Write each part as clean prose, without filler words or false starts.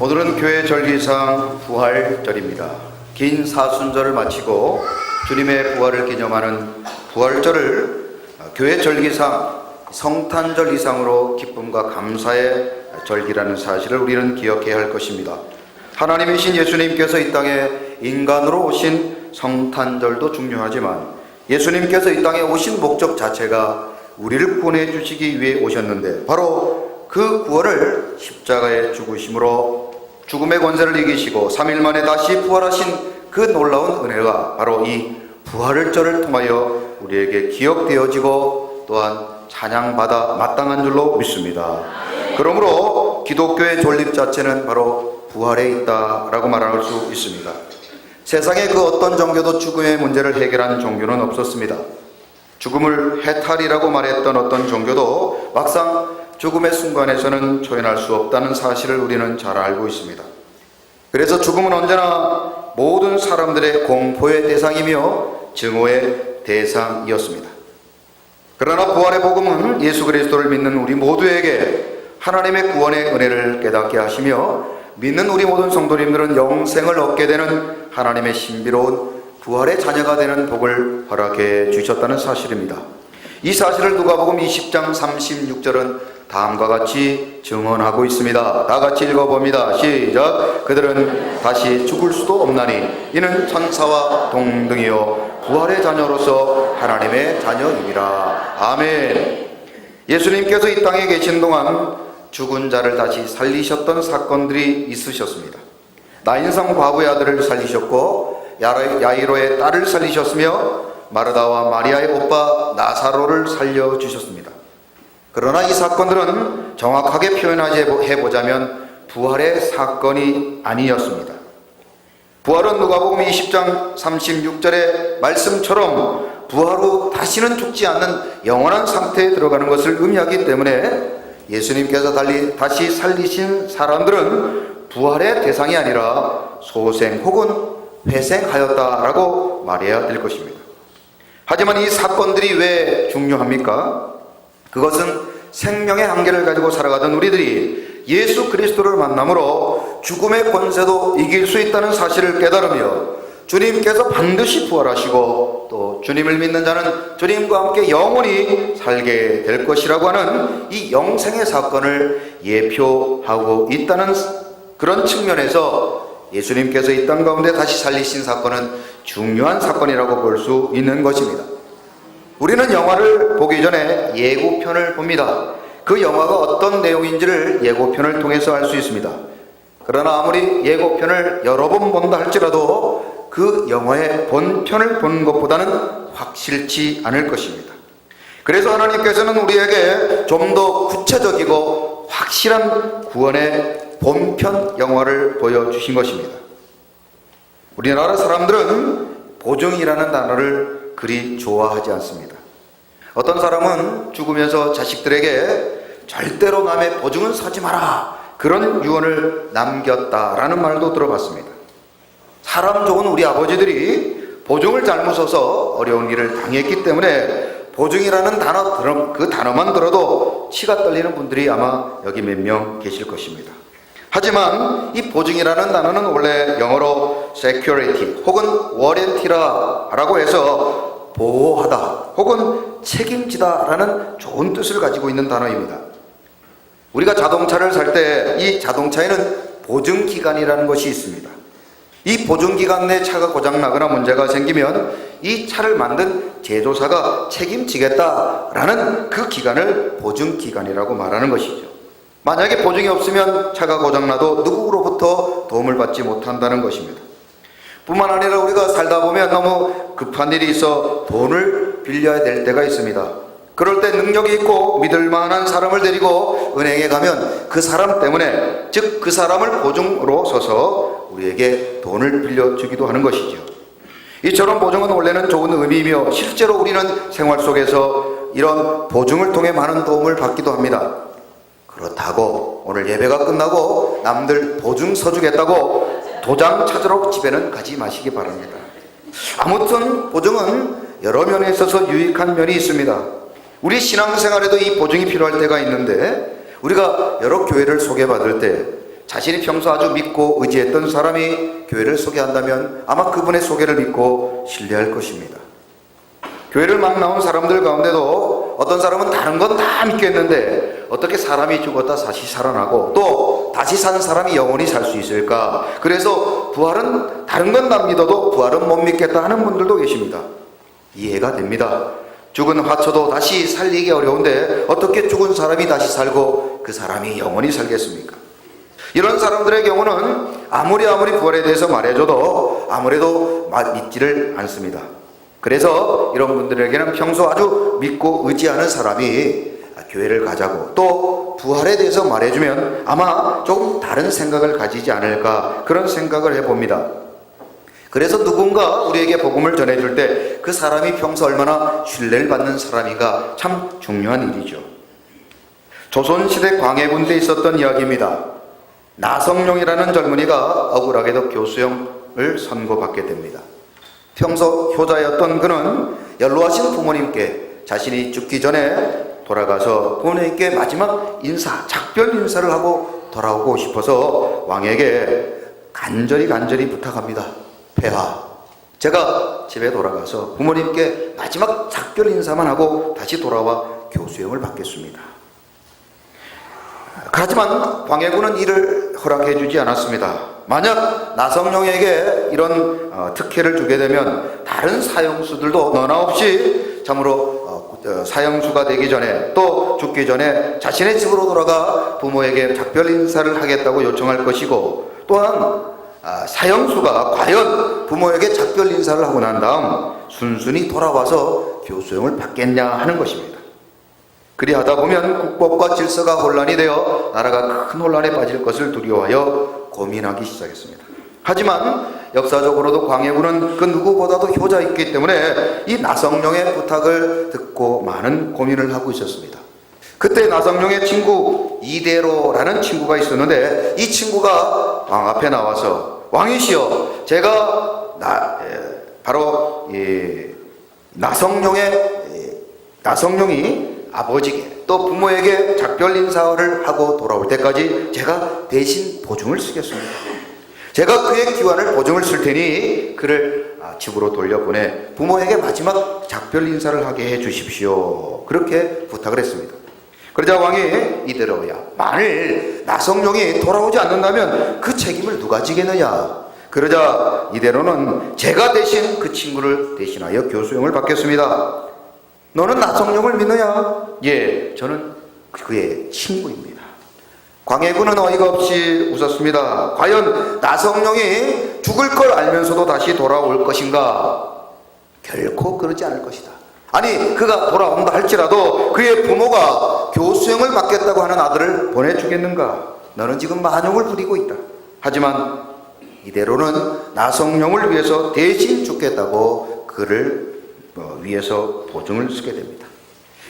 오늘은 교회 절기상 부활절입니다. 긴 사순절을 마치고 주님의 부활을 기념하는 부활절을 교회 절기상 성탄절 이상으로 기쁨과 감사의 절기라는 사실을 우리는 기억해야 할 것입니다. 하나님이신 예수님께서 이 땅에 인간으로 오신 성탄절도 중요하지만 예수님께서 이 땅에 오신 목적 자체가 우리를 구원해 주시기 위해 오셨는데, 바로 그 구원을 십자가의 죽으심으로 죽음의 권세를 이기시고 3일 만에 다시 부활하신 그 놀라운 은혜가 바로 이 부활절을 통하여 우리에게 기억되어지고 또한 찬양받아 마땅한 줄로 믿습니다. 그러므로 기독교의 존립 자체는 바로 부활에 있다라고 말할 수 있습니다. 세상의 그 어떤 종교도 죽음의 문제를 해결한 종교는 없었습니다. 죽음을 해탈이라고 말했던 어떤 종교도 막상 죽음의 순간에서는 초연할 수 없다는 사실을 우리는 잘 알고 있습니다. 그래서 죽음은 언제나 모든 사람들의 공포의 대상이며 증오의 대상이었습니다. 그러나 부활의 복음은 예수 그리스도를 믿는 우리 모두에게 하나님의 구원의 은혜를 깨닫게 하시며 믿는 우리 모든 성도님들은 영생을 얻게 되는 하나님의 신비로운 부활의 자녀가 되는 복을 허락해 주셨다는 사실입니다. 이 사실을 누가복음 20장 36절은 다음과 같이 증언하고 있습니다. 다 같이 읽어봅니다. 시작. 그들은 다시 죽을 수도 없나니 이는 천사와 동등이요 부활의 자녀로서 하나님의 자녀이니라. 아멘. 예수님께서 이 땅에 계신 동안 죽은 자를 다시 살리셨던 사건들이 있으셨습니다. 나인성 과부의 아들을 살리셨고 야이로의 딸을 살리셨으며 마르다와 마리아의 오빠 나사로를 살려주셨습니다. 그러나 이 사건들은 정확하게 표현해보자면 부활의 사건이 아니었습니다. 부활은 누가복음 20장 36절의 말씀처럼 부활 후 다시는 죽지 않는 영원한 상태에 들어가는 것을 의미하기 때문에 예수님께서 다시 살리신 사람들은 부활의 대상이 아니라 소생 혹은 회생하였다라고 말해야 될 것입니다. 하지만 이 사건들이 왜 중요합니까? 그것은 생명의 한계를 가지고 살아가던 우리들이 예수 그리스도를 만남으로 죽음의 권세도 이길 수 있다는 사실을 깨달으며 주님께서 반드시 부활하시고 또 주님을 믿는 자는 주님과 함께 영원히 살게 될 것이라고 하는 이 영생의 사건을 예표하고 있다는 그런 측면에서 예수님께서 이 땅 가운데 다시 살리신 사건은 중요한 사건이라고 볼 수 있는 것입니다. 우리는 영화를 보기 전에 예고편을 봅니다. 그 영화가 어떤 내용인지를 예고편을 통해서 알 수 있습니다. 그러나 아무리 예고편을 여러 번 본다 할지라도 그 영화의 본편을 보는 것보다는 확실치 않을 것입니다. 그래서 하나님께서는 우리에게 좀 더 구체적이고 확실한 구원의 본편 영화를 보여주신 것입니다. 우리나라 사람들은 보증이라는 단어를 그리 좋아하지 않습니다. 어떤 사람은 죽으면서 자식들에게 절대로 남의 보증은 서지 마라, 그런 유언을 남겼다라는 말도 들어봤습니다. 사람 좋은 우리 아버지들이 보증을 잘못 써서 어려운 일을 당했기 때문에 보증이라는 단어, 그 단어만 들어도 치가 떨리는 분들이 아마 여기 몇 명 계실 것입니다. 하지만 이 보증이라는 단어는 원래 영어로 security 혹은 warranty라고 해서 보호하다 혹은 책임지다 라는 좋은 뜻을 가지고 있는 단어입니다. 우리가 자동차를 살 때 이 자동차에는 보증기간이라는 것이 있습니다. 이 보증기간 내 차가 고장나거나 문제가 생기면 이 차를 만든 제조사가 책임지겠다라는 그 기간을 보증기간이라고 말하는 것이죠. 만약에 보증이 없으면 차가 고장나도 누구로부터 도움을 받지 못한다는 것입니다. 뿐만 아니라 우리가 살다 보면 너무 급한 일이 있어 돈을 빌려야 될 때가 있습니다. 그럴 때 능력이 있고 믿을 만한 사람을 데리고 은행에 가면 그 사람 때문에, 즉 그 사람을 보증으로 서서 우리에게 돈을 빌려주기도 하는 것이죠. 이처럼 보증은 원래는 좋은 의미이며 실제로 우리는 생활 속에서 이런 보증을 통해 많은 도움을 받기도 합니다. 그렇다고 오늘 예배가 끝나고 남들 보증 서주겠다고 도장 찾으러 집에는 가지 마시기 바랍니다. 아무튼 보증은 여러 면에 있어서 유익한 면이 있습니다. 우리 신앙생활에도 이 보증이 필요할 때가 있는데, 우리가 여러 교회를 소개받을 때 자신이 평소 아주 믿고 의지했던 사람이 교회를 소개한다면 아마 그분의 소개를 믿고 신뢰할 것입니다. 교회를 막 나온 사람들 가운데도 어떤 사람은 다른 건 다 믿겠는데 어떻게 사람이 죽었다 다시 살아나고 또 다시 산 사람이 영원히 살 수 있을까? 그래서 부활은 다른 건 다 믿어도 부활은 못 믿겠다 하는 분들도 계십니다. 이해가 됩니다. 죽은 화초도 다시 살리기 어려운데 어떻게 죽은 사람이 다시 살고 그 사람이 영원히 살겠습니까? 이런 사람들의 경우는 아무리 부활에 대해서 말해줘도 아무래도 믿지를 않습니다. 그래서 이런 분들에게는 평소 아주 믿고 의지하는 사람이 교회를 가자고 또 부활에 대해서 말해주면 아마 조금 다른 생각을 가지지 않을까 그런 생각을 해봅니다. 그래서 누군가 우리에게 복음을 전해줄 때 그 사람이 평소 얼마나 신뢰를 받는 사람인가 참 중요한 일이죠. 조선시대 광해군 때 있었던 이야기입니다. 나성룡이라는 젊은이가 억울하게도 교수형을 선고받게 됩니다. 평소 효자였던 그는 연로하신 부모님께 자신이 죽기 전에 돌아가서 부모님께 마지막 인사, 작별 인사를 하고 돌아오고 싶어서 왕에게 간절히 부탁합니다. 폐하, 제가 집에 돌아가서 부모님께 마지막 작별 인사만 하고 다시 돌아와 교수형을 받겠습니다. 하지만 광해군은 이를 허락해 주지 않았습니다. 만약 나성룡에게 이런 특혜를 주게 되면 다른 사형수들도 너나 없이 참으로 사형수가 되기 전에 또 죽기 전에 자신의 집으로 돌아가 부모에게 작별 인사를 하겠다고 요청할 것이고 또한 사형수가 과연 부모에게 작별 인사를 하고 난 다음 순순히 돌아와서 교수형을 받겠냐 하는 것입니다. 그리하다 보면 국법과 질서가 혼란이 되어 나라가 큰 혼란에 빠질 것을 두려워하여 고민하기 시작했습니다. 하지만 역사적으로도 광해군은 그 누구보다도 효자였기 때문에 이 나성룡의 부탁을 듣고 많은 고민을 하고 있었습니다. 그때 나성룡의 친구 이대로라는 친구가 있었는데 이 친구가 왕 앞에 나와서 왕이시여, 제가 바로 나성룡이 아버지께 또 부모에게 작별 인사를 하고 돌아올 때까지 제가 대신 보증을 쓰겠습니다. 제가 그의 기원을 보증을 쓸 테니 그를 집으로 돌려보내 부모에게 마지막 작별 인사를 하게 해 주십시오. 그렇게 부탁을 했습니다. 그러자 왕이 이대로야, 만일 나성룡이 돌아오지 않는다면 그 책임을 누가 지겠느냐. 그러자 이대로는 제가 대신 그 친구를 대신하여 교수형을 받겠습니다. 너는 나성룡을 믿느냐? 예, 저는 그의 친구입니다. 광해군은 어이가 없이 웃었습니다. 과연 나성룡이 죽을 걸 알면서도 다시 돌아올 것인가? 결코 그러지 않을 것이다. 아니, 그가 돌아온다 할지라도 그의 부모가 교수형을 받겠다고 하는 아들을 보내주겠는가? 너는 지금 만용을 부리고 있다. 하지만 이대로는 나성룡을 위해서 대신 죽겠다고 그를 위해서 보증을 쓰게 됩니다.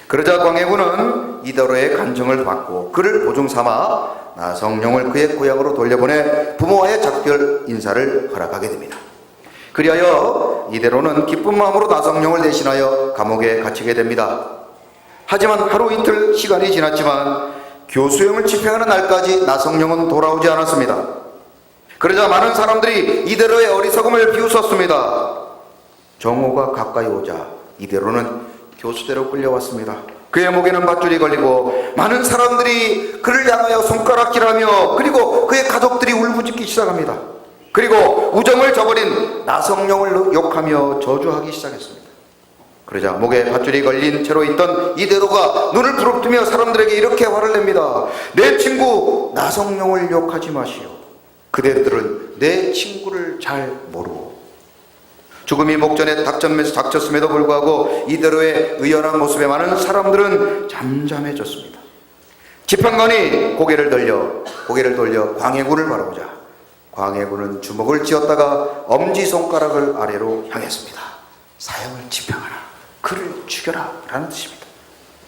그러자 광해군은 이대로의 간청을 받고 그를 보증 삼아 나성룡을 그의 고향으로 돌려보내 부모와의 작별 인사를 허락하게 됩니다. 그리하여 이대로는 기쁜 마음으로 나성룡을 대신하여 감옥에 갇히게 됩니다. 하지만 하루 이틀 시간이 지났지만 교수형을 집행하는 날까지 나성룡은 돌아오지 않았습니다. 그러자 많은 사람들이 이대로의 어리석음을 비웃었습니다. 정오가 가까이 오자 이대로는 교수대로 끌려왔습니다. 그의 목에는 밧줄이 걸리고 많은 사람들이 그를 향하여 손가락질하며 그리고 그의 가족들이 울부짖기 시작합니다. 그리고 우정을 저버린 나성룡을 욕하며 저주하기 시작했습니다. 그러자 목에 밧줄이 걸린 채로 있던 이대로가 눈을 부릅뜨며 사람들에게 이렇게 화를 냅니다. 내 친구 나성룡을 욕하지 마시오. 그대들은 내 친구를 잘 모르고. 죽음이 목전에 닥쳤음에도 불구하고 이대로의 의연한 모습에 많은 사람들은 잠잠해졌습니다. 지판관이 고개를 돌려 광해군을 바라보자 광해군은 주먹을 쥐었다가 엄지손가락을 아래로 향했습니다. 사형을 집행하라, 그를 죽여라 라는 뜻입니다.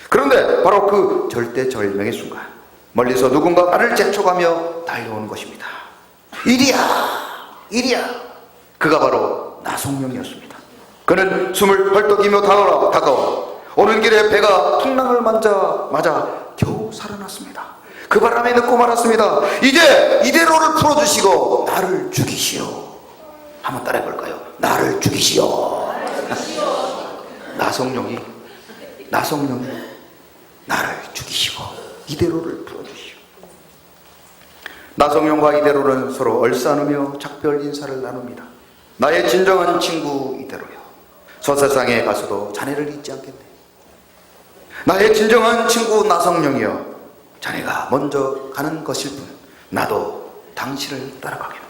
그런데 바로 그 절대절명의 순간 멀리서 누군가 말을 재촉하며 달려오는 것입니다. 이리야. 그가 바로 나성룡이었습니다. 그는 숨을 헐떡이며 다가와 오는 길에 배가 풍랑을 맞아 겨우 살아났습니다. 그 바람에 늦고 말았습니다. 이제 이대로를 풀어주시고 나를 죽이시오. 한번 따라해 볼까요? 나를 죽이시오. 나성룡이 나를 죽이시고 이대로를 풀어주시오. 나성룡과 이대로는 서로 얼싸안으며 작별 인사를 나눕니다. 나의 진정한 친구 이대로요, 저 세상에 가서도 자네를 잊지 않겠네. 나의 진정한 친구 나성룡이여, 자네가 먼저 가는 것일 뿐 나도 당신을 따라가겠네.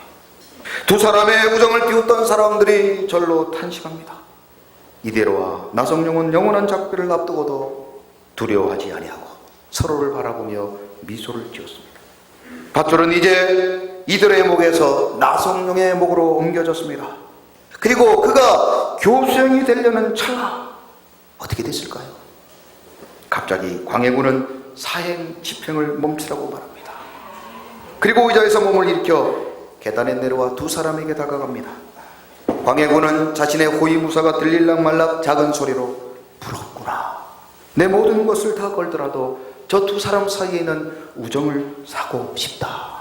두 사람의 우정을 비웃던 사람들이 절로 탄식합니다. 이대로와 나성룡은 영원한 작별을 앞두고도 두려워하지 아니하고 서로를 바라보며 미소를 지었습니다. 밧줄은 이제 이대로의 목에서 나성룡의 목으로 옮겨졌습니다. 그리고 그가 교수형이 되려는 찰나 어떻게 됐을까요? 갑자기 광해군은 사행 집행을 멈추라고 말합니다. 그리고 의자에서 몸을 일으켜 계단에 내려와 두 사람에게 다가갑니다. 광해군은 자신의 호위무사가 들릴락 말락 작은 소리로 부럽구나. 내 모든 것을 다 걸더라도 저 두 사람 사이에 있는 우정을 사고 싶다.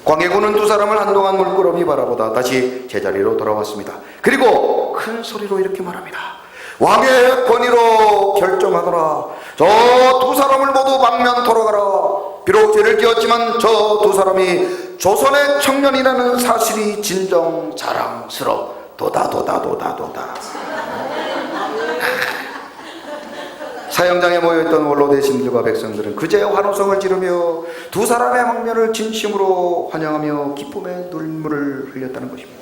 광해군은 두 사람을 한동안 물끄러미 바라보다 다시 제자리로 돌아왔습니다. 그리고 큰 소리로 이렇게 말합니다. 왕의 권위로 결정하더라. 저 두 사람을 모두 망면토로 가라. 비록 죄를 지었지만 저 두 사람이 조선의 청년이라는 사실이 진정 자랑스럽도다. 사형장에 모여있던 원로 대신들과 백성들은 그제 환호성을 지르며 두 사람의 망면을 진심으로 환영하며 기쁨의 눈물을 흘렸다는 것입니다.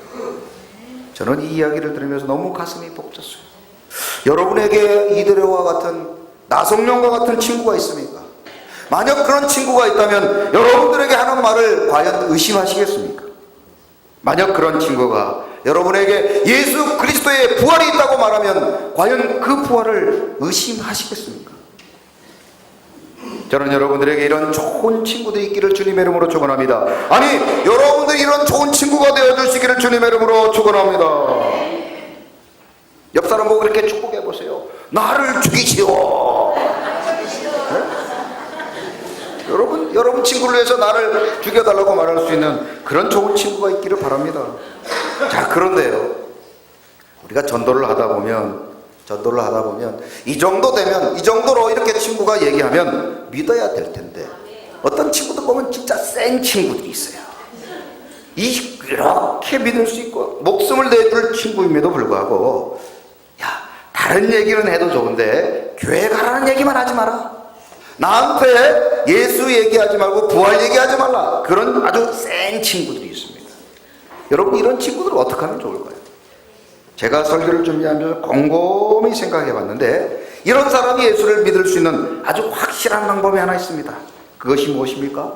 저는 이 이야기를 들으면서 너무 가슴이 벅찼어요. 여러분에게 이대로와 같은, 나성룡과 같은 친구가 있습니까? 만약 그런 친구가 있다면 여러분들에게 하는 말을 과연 의심하시겠습니까? 만약 그런 친구가 여러분에게 예수 그리스도의 부활이 있다고 말하면 과연 그 부활을 의심하시겠습니까? 저는 여러분들에게 이런 좋은 친구들이 있기를 주님의 이름으로 축원합니다. 아니, 여러분들이 이런 좋은 친구가 되어주시기를 주님의 이름으로 축원합니다. 옆 사람 보고 이렇게 축복해 보세요. 나를 죽이시오. 네? 여러분 친구를 위해서 나를 죽여달라고 말할 수 있는 그런 좋은 친구가 있기를 바랍니다. 자, 그런데요, 우리가 전도를 하다 보면 이 정도 되면, 이 정도로 이렇게 친구가 얘기하면 믿어야 될 텐데, 어떤 친구들 보면 진짜 센 친구들이 있어요. 이렇게 믿을 수 있고 목숨을 내줄 친구임에도 불구하고, 야, 다른 얘기는 해도 좋은데 교회 가라는 얘기만 하지 마라. 나한테 예수 얘기하지 말고 부활 얘기하지 말라. 그런 아주 센 친구들이 있습니다. 여러분, 이런 친구들을 어떻게 하면 좋을까요? 제가 설교를 준비하면서 곰곰이 생각해 봤는데, 이런 사람이 예수를 믿을 수 있는 아주 확실한 방법이 하나 있습니다. 그것이 무엇입니까?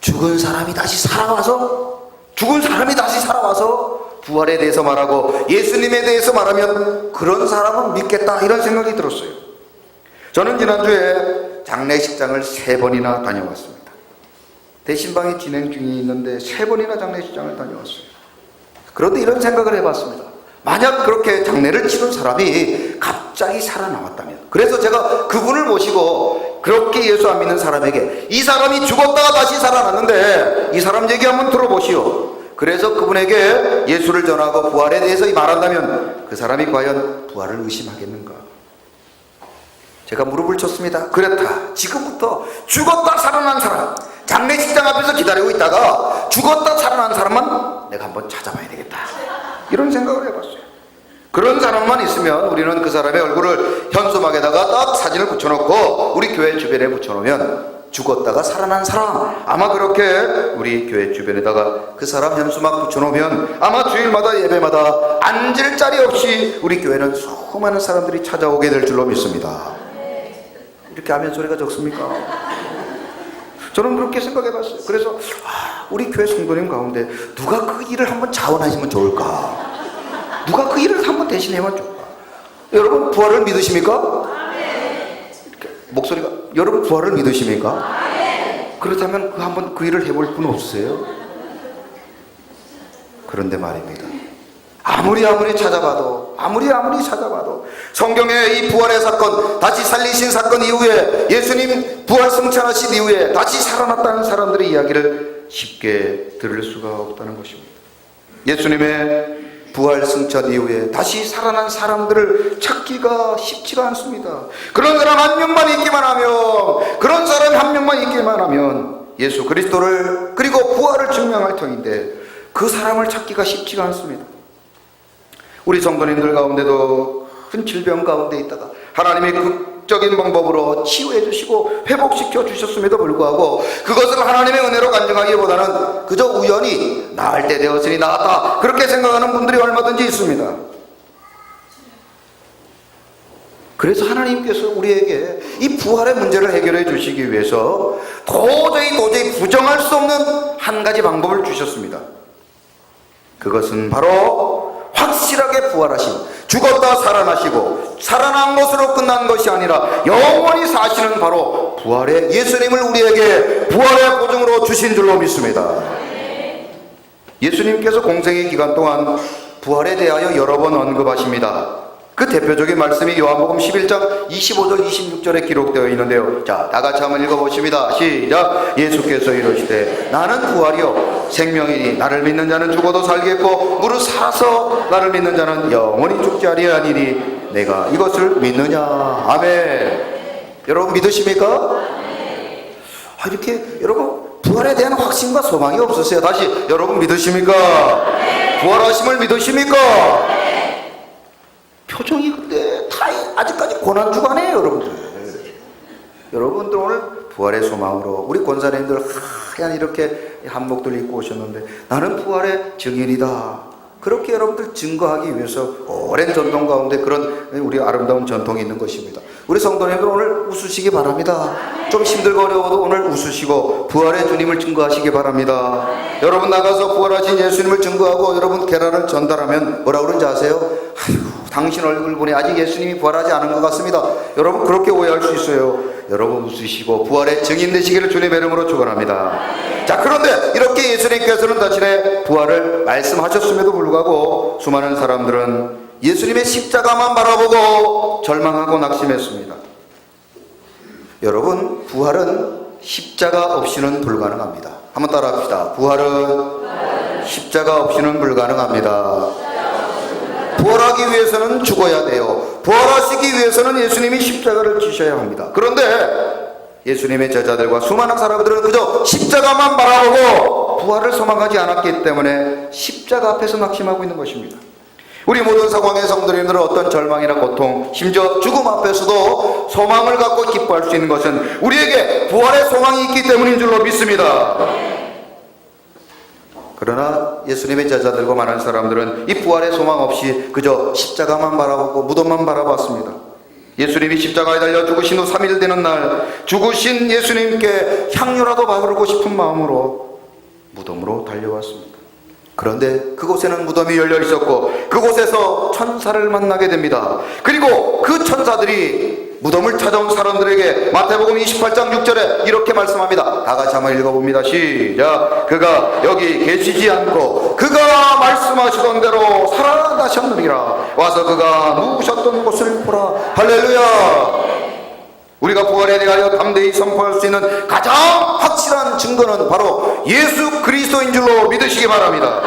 죽은 사람이 다시 살아와서 부활에 대해서 말하고 예수님에 대해서 말하면 그런 사람은 믿겠다, 이런 생각이 들었어요. 저는 지난주에 장례식장을 3번이나 다녀왔습니다. 대신방이 진행 중에 있는데 3번이나 장례식장을 다녀왔어요. 그런데 이런 생각을 해봤습니다. 만약 그렇게 장례를 치른 사람이 갑자기 살아나왔다면, 그래서 제가 그분을 모시고 그렇게 예수 안 믿는 사람에게, 이 사람이 죽었다가 다시 살아났는데 이 사람 얘기 한번 들어보시오. 그래서 그분에게 예수를 전하고 부활에 대해서 말한다면 그 사람이 과연 부활을 의심하겠는가? 제가 무릎을 쳤습니다. 그렇다. 지금부터 죽었다 살아난 사람, 장례식장 앞에서 기다리고 있다가 죽었다 살아난 사람만 내가 한번 찾아봐야 되겠다, 이런 생각을 해봤어요. 그런 사람만 있으면 우리는 그 사람의 얼굴을 현수막에다가 딱 사진을 붙여놓고 우리 교회 주변에 붙여놓으면 죽었다가 살아난 사람, 아마 그렇게 우리 교회 주변에다가 그 사람 현수막 붙여놓으면 아마 주일마다 예배마다 앉을 자리 없이 우리 교회는 수많은 사람들이 찾아오게 될 줄로 믿습니다. 이렇게 하면 소리가 적습니까? 저는 그렇게 생각해 봤어요. 그래서 우리 교회 성도님 가운데 누가 그 일을 한번 자원하시면 좋을까? 누가 그 일을 한번 대신해면 좋을까? 여러분, 부활을 믿으십니까? 목소리가, 여러분 부활을 믿으십니까? 그렇다면 한번 그 일을 해볼 분 없으세요? 그런데 말입니다, 아무리 찾아봐도 성경의 이 부활의 사건, 다시 살리신 사건 이후에, 예수님 부활 승천하신 이후에 다시 살아났다는 사람들의 이야기를 쉽게 들을 수가 없다는 것입니다. 예수님의 부활 승천 이후에 다시 살아난 사람들을 찾기가 쉽지가 않습니다. 그런 사람 한 명만 있기만 하면 예수 그리스도를, 그리고 부활을 증명할 터인데 그 사람을 찾기가 쉽지가 않습니다. 우리 성도님들 가운데도 큰 질병 가운데 있다가 하나님의 극적인 방법으로 치유해 주시고 회복시켜 주셨음에도 불구하고 그것을 하나님의 은혜로 간증하기보다는 그저 우연히 나을 때 되었으니 나았다, 그렇게 생각하는 분들이 얼마든지 있습니다. 그래서 하나님께서 우리에게 이 부활의 문제를 해결해 주시기 위해서 도저히 부정할 수 없는 한 가지 방법을 주셨습니다. 그것은 바로 확실하게 부활하신, 죽었다 살아나시고 살아난 것으로 끝난 것이 아니라 영원히 사시는 바로 부활의 예수님을 우리에게 부활의 보증으로 주신 줄로 믿습니다. 예수님께서 공생의 기간 동안 부활에 대하여 여러 번 언급하십니다. 그 대표적인 말씀이 요한복음 11장 25절 26절에 기록되어 있는데요. 자, 다 같이 한번 읽어보십니다. 시작. 예수께서 이르시되 나는 부활이요 생명이니 나를 믿는 자는 죽어도 살겠고 무릇 살아서 나를 믿는 자는 영원히 죽지 아니하니니 내가 이것을 믿느냐. 아멘. 여러분 믿으십니까? 이렇게 여러분 부활에 대한 확신과 소망이 없으세요? 다시, 여러분 믿으십니까? 부활하심을 믿으십니까? 표정이 근데 다 아직까지 고난주간이에요, 여러분들. 여러분들 오늘 부활의 소망으로 우리 권사님들 하얀 이렇게 한복들 입고 오셨는데 나는 부활의 증인이다, 그렇게 여러분들 증거하기 위해서 오랜 전통 가운데 그런 우리 아름다운 전통이 있는 것입니다. 우리 성도님들 오늘 웃으시기 바랍니다. 좀 힘들고 어려워도 오늘 웃으시고 부활의 주님을 증거하시기 바랍니다. 여러분 나가서 부활하신 예수님을 증거하고 여러분 계란을 전달하면 뭐라 그런지 아세요? 당신 얼굴 보니 아직 예수님이 부활하지 않은 것 같습니다. 여러분 그렇게 오해할 수 있어요. 여러분 웃으시고 부활의 증인 되시기를 주님의 이름으로 축원합니다. 자, 그런데 이렇게 예수님께서는 자신의 부활을 말씀하셨음에도 불구하고 수많은 사람들은 예수님의 십자가만 바라보고 절망하고 낙심했습니다. 여러분, 부활은 십자가 없이는 불가능합니다. 한번 따라합시다. 부활은 십자가 없이는 불가능합니다. 부활하기 위해서는 죽어야 돼요. 부활하시기 위해서는 예수님이 십자가를 지셔야 합니다. 그런데 예수님의 제자들과 수많은 사람들은 그저 십자가만 바라보고 부활을 소망하지 않았기 때문에 십자가 앞에서 낙심하고 있는 것입니다. 우리 모든 상황의 성도님들은 어떤 절망이나 고통, 심지어 죽음 앞에서도 소망을 갖고 기뻐할 수 있는 것은 우리에게 부활의 소망이 있기 때문인 줄로 믿습니다. 그러나 예수님의 제자들과 많은 사람들은 이 부활의 소망 없이 그저 십자가만 바라보고 무덤만 바라봤습니다. 예수님이 십자가에 달려 죽으신 후 3일 되는 날 죽으신 예수님께 향유라도 바르고 싶은 마음으로 무덤으로 달려왔습니다. 그런데 그곳에는 무덤이 열려 있었고 그곳에서 천사를 만나게 됩니다. 그리고 그 천사들이 무덤을 찾아온 사람들에게 마태복음 28장 6절에 이렇게 말씀합니다. 다 같이 한번 읽어봅니다. 시작. 그가 여기 계시지 않고 그가 말씀하시던 대로 살아나셨느니라. 와서 그가 누우셨던 곳을 보라. 할렐루야. 우리가 부활에 대하여 담대히 선포할 수 있는 가장 확실한 증거는 바로 예수 그리스도인 줄로 믿으시기 바랍니다.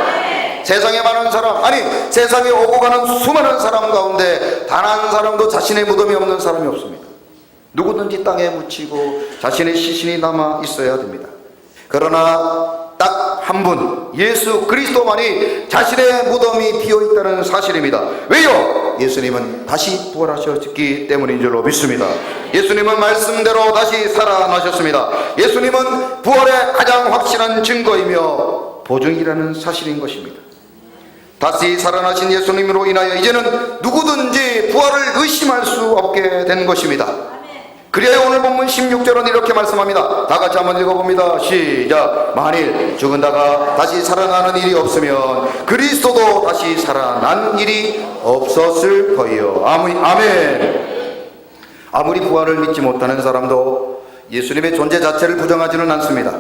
세상에 많은 사람, 아니 세상에 오고 가는 수많은 사람 가운데 단 한 사람도 자신의 무덤이 없는 사람이 없습니다. 누구든지 땅에 묻히고 자신의 시신이 남아 있어야 됩니다. 그러나 딱 한 분, 예수 그리스도만이 자신의 무덤이 비어있다는 사실입니다. 왜요? 예수님은 다시 부활하셨기 때문인 줄로 믿습니다. 예수님은 말씀대로 다시 살아나셨습니다. 예수님은 부활의 가장 확실한 증거이며 보증이라는 사실인 것입니다. 다시 살아나신 예수님으로 인하여 이제는 누구든지 부활을 의심할 수 없게 된 것입니다. 그래야 오늘 본문 16절은 이렇게 말씀합니다. 다 같이 한번 읽어봅니다. 시작. 만일 죽은 자가 다시 살아나는 일이 없으면 그리스도도 다시 살아난 일이 없었을 거예요. 아멘. 아무리 부활을 믿지 못하는 사람도 예수님의 존재 자체를 부정하지는 않습니다.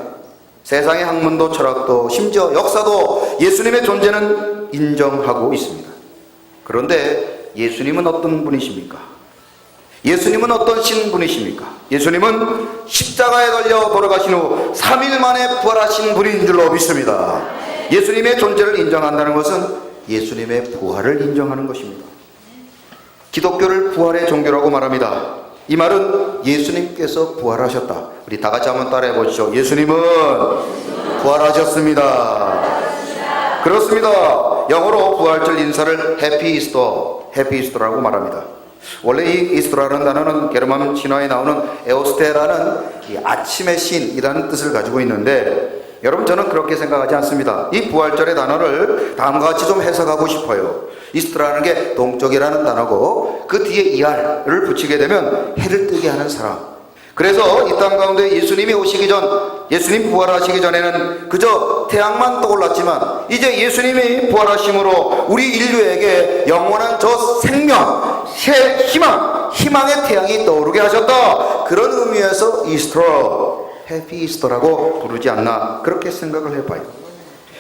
세상의 학문도 철학도 심지어 역사도 예수님의 존재는 인정하고 있습니다. 그런데 예수님은 어떤 분이십니까? 예수님은 어떠신 분이십니까? 예수님은 십자가에 걸려 돌아가신 후 3일 만에 부활하신 분인 줄로 믿습니다. 예수님의 존재를 인정한다는 것은 예수님의 부활을 인정하는 것입니다. 기독교를 부활의 종교라고 말합니다. 이 말은 예수님께서 부활하셨다. 우리 다 같이 한번 따라해 보시죠. 예수님은 부활하셨습니다. 그렇습니다. 영어로 부활절 인사를 해피 이스터라고 말합니다. 원래 이 이스터라는 단어는 게르만 신화에 나오는 에오스테라는 이 아침의 신이라는 뜻을 가지고 있는데, 여러분, 저는 그렇게 생각하지 않습니다. 이 부활절의 단어를 다음과 같이 좀 해석하고 싶어요. 이스터라는 게 동쪽이라는 단어고, 그 뒤에 이알을 붙이게 되면 해를 뜨게 하는 사람. 그래서 이 땅 가운데 예수님이 오시기 전, 예수님 부활하시기 전에는 그저 태양만 떠올랐지만, 이제 예수님이 부활하심으로 우리 인류에게 영원한 저 생명, 새 희망의 태양이 떠오르게 하셨다. 그런 의미에서 이스터, 해피 이스터라고 부르지 않나, 그렇게 생각을 해봐요.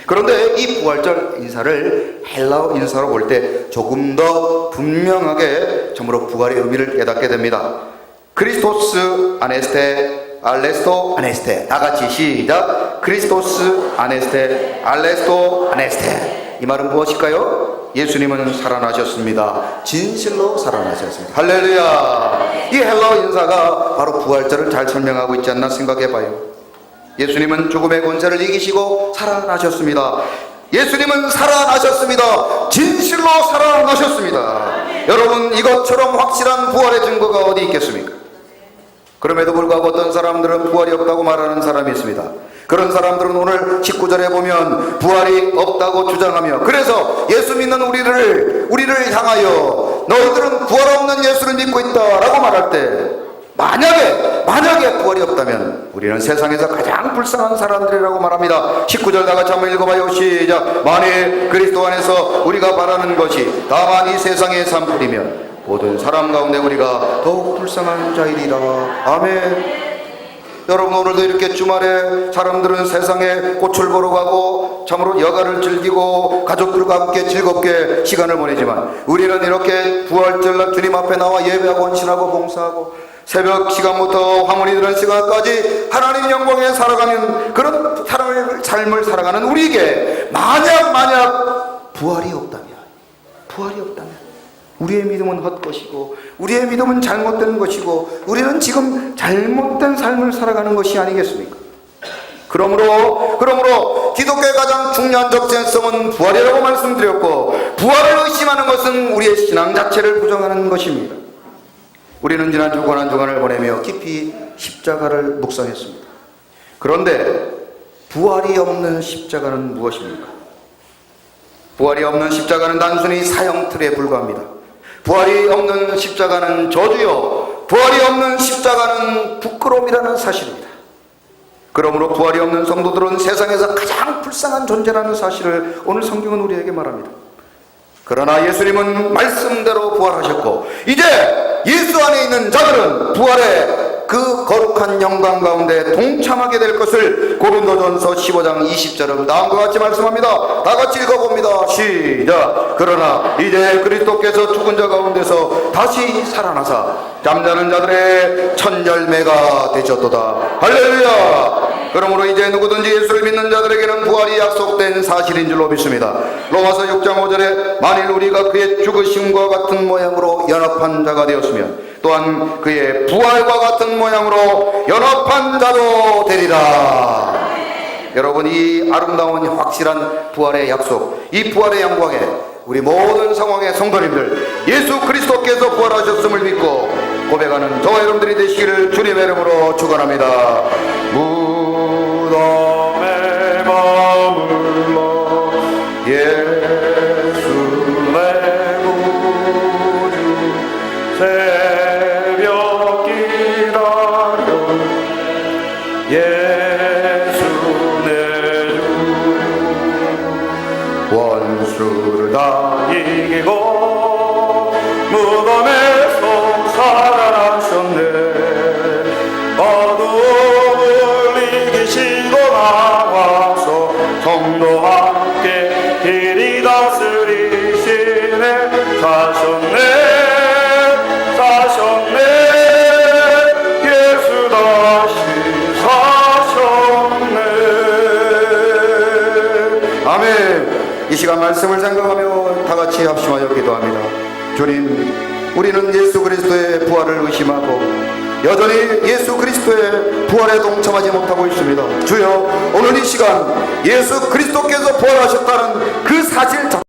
그런데 이 부활절 인사를 헬라어 인사로 볼 때 조금 더 분명하게 참으로 부활의 의미를 깨닫게 됩니다. 크리스토스 아네스테 알레스토 아네스테. 다 같이 시작. 크리스토스 아네스테 알레스토 아네스테. 이 말은 무엇일까요? 예수님은 살아나셨습니다. 진실로 살아나셨습니다. 할렐루야. 이 헬라어 인사가 바로 부활절을 잘 설명하고 있지 않나 생각해봐요. 예수님은 죽음의 권세를 이기시고 살아나셨습니다. 예수님은 살아나셨습니다. 진실로 살아나셨습니다. 여러분, 이것처럼 확실한 부활의 증거가 어디 있겠습니까? 그럼에도 불구하고 어떤 사람들은 부활이 없다고 말하는 사람이 있습니다. 그런 사람들은 오늘 19절에 보면 부활이 없다고 주장하며, 그래서 예수 믿는 우리를 향하여 너희들은 부활 없는 예수를 믿고 있다라고 말할 때, 만약에 부활이 없다면 우리는 세상에서 가장 불쌍한 사람들이라고 말합니다. 19절 다 같이 한번 읽어봐요. 시작. 만일 그리스도 안에서 우리가 바라는 것이 다만 이 세상의 산풀이면 모든 사람 가운데 우리가 더욱 불쌍한 자이리라. 아멘. 여러분, 오늘도 이렇게 주말에 사람들은 세상에 꽃을 보러 가고 참으로 여가를 즐기고 가족들과 함께 즐겁게 시간을 보내지만, 우리는 이렇게 부활절날 주님 앞에 나와 예배하고 헌신하고 봉사하고 새벽 시간부터 화문이 드는 시간까지 하나님 영광에 살아가는 그런 삶을 살아가는 우리에게 만약 부활이 없다면 우리의 믿음은 헛것이고, 우리의 믿음은 잘못된 것이고, 우리는 지금 잘못된 삶을 살아가는 것이 아니겠습니까? 그러므로 기독교의 가장 중요한 적재성은 부활이라고 말씀드렸고, 부활을 의심하는 것은 우리의 신앙 자체를 부정하는 것입니다. 우리는 지난주 고난주간을 보내며 깊이 십자가를 묵상했습니다. 그런데 부활이 없는 십자가는 무엇입니까? 부활이 없는 십자가는 단순히 사형틀에 불과합니다. 부활이 없는 십자가는 저주요, 부활이 없는 십자가는 부끄러움이라는 사실입니다. 그러므로 부활이 없는 성도들은 세상에서 가장 불쌍한 존재라는 사실을 오늘 성경은 우리에게 말합니다. 그러나 예수님은 말씀대로 부활하셨고, 이제 예수 안에 있는 자들은 부활의 그 거룩한 영광 가운데 동참하게 될 것을 고린도전서 15장 20절은 다음과 같이 말씀합니다. 다 같이 읽어봅니다. 시작. 그러나 이제 그리스도께서 죽은 자 가운데서 다시 살아나사 잠자는 자들의 첫 열매가 되셨도다. 할렐루야. 그러므로 이제 누구든지 예수를 믿는 자들에게는 부활이 약속된 사실인 줄로 믿습니다. 로마서 6장 5절에 만일 우리가 그의 죽으심과 같은 모양으로 연합한 자가 되었으면 또한 그의 부활과 같은 모양으로 연합한 자도 되리라. 여러분, 이 아름다운 확실한 부활의 약속, 이 부활의 영광에 우리 모든 상황의 성도님들, 예수 그리스도께서 부활하셨음을 믿고 고백하는 저와 여러분들이 되시기를 주님의 이름으로 축원합니다. 무덤에 머물러 예수 내 구주 새벽 기다려 예수 내 주 원수를 다 이기고 무덤에서 살아나셨네. 어둠을 이기시고 나와서 성도와 함께 길이 다스리시네. 아멘. 이 시간 말씀을 생각하며 다 같이 합심하여 기도합니다. 주님, 우리는 예수 그리스도의 부활을 의심하고 여전히 예수 그리스도의 부활에 동참하지 못하고 있습니다. 주여, 오늘 이 시간 예수 그리스도께서 부활하셨다는 그 사실 자체를